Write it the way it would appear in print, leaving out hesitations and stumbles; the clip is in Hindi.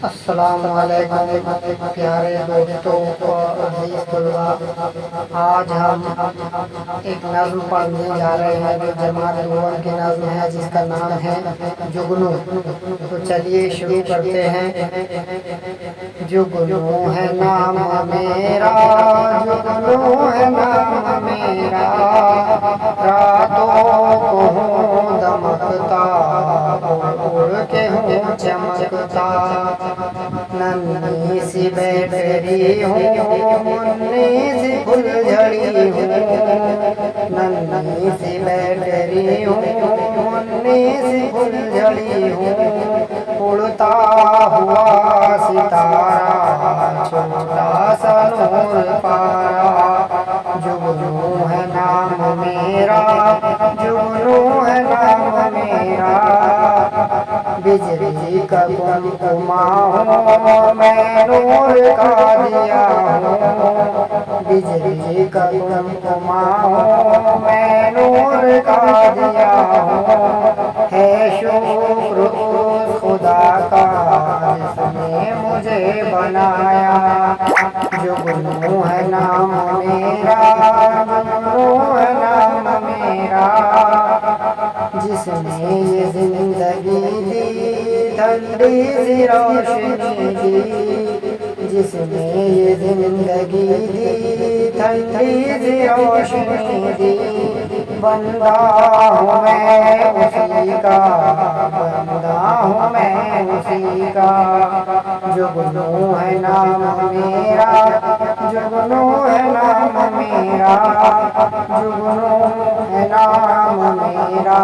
अस्सलामुअलैकुम प्यारे दोस्तों और अज़ीज़ तलबा। आज हम एक नज़्म पढ़ने जा रहे हैं जो जमात दुआ की नज़्म है, जिसका नाम है जुगनू। तो चलिए शुरू करते हैं। जुगनू है नाम मेरा, जुगनू है नाम मेरा, रातों को हूँ दमकता, उड़ के हूँ चमकता। नन्ही सी बैटरी हूँ, मुन्नी सी फुलझड़ी हूँ। नन्ही सी बैटरी हूँ, मुन्नी सी फुलझड़ी हूँ। उड़ता हुआ सितारा, छोटा सा नूर पारा। जुगनू है नाम मेरा, जुगनू है नाम मेरा। बिजली का कुमकुमा हूँ, मैं नूर का दिया हूँ। बिजली का कुमकुमा हूँ, मैं नूर का दिया हूँ। है शुक्र उस खुदा का जिसने मुझे बनाया। जुगनू है नाम मेरा, जुगनू है नाम मेरा। जिसने ये जिंदगी दी, ठंडी सी रोशनी दी। जिसने ये जिंदगी दी, ठंडी सी रोशनी दी। बंदा हूँ मैं उसी का, बंदा हूँ मैं उसी का। जुगनू है नाम मेरा, जुगनू है नाम मेरा, जुगनू है नाम मेरा।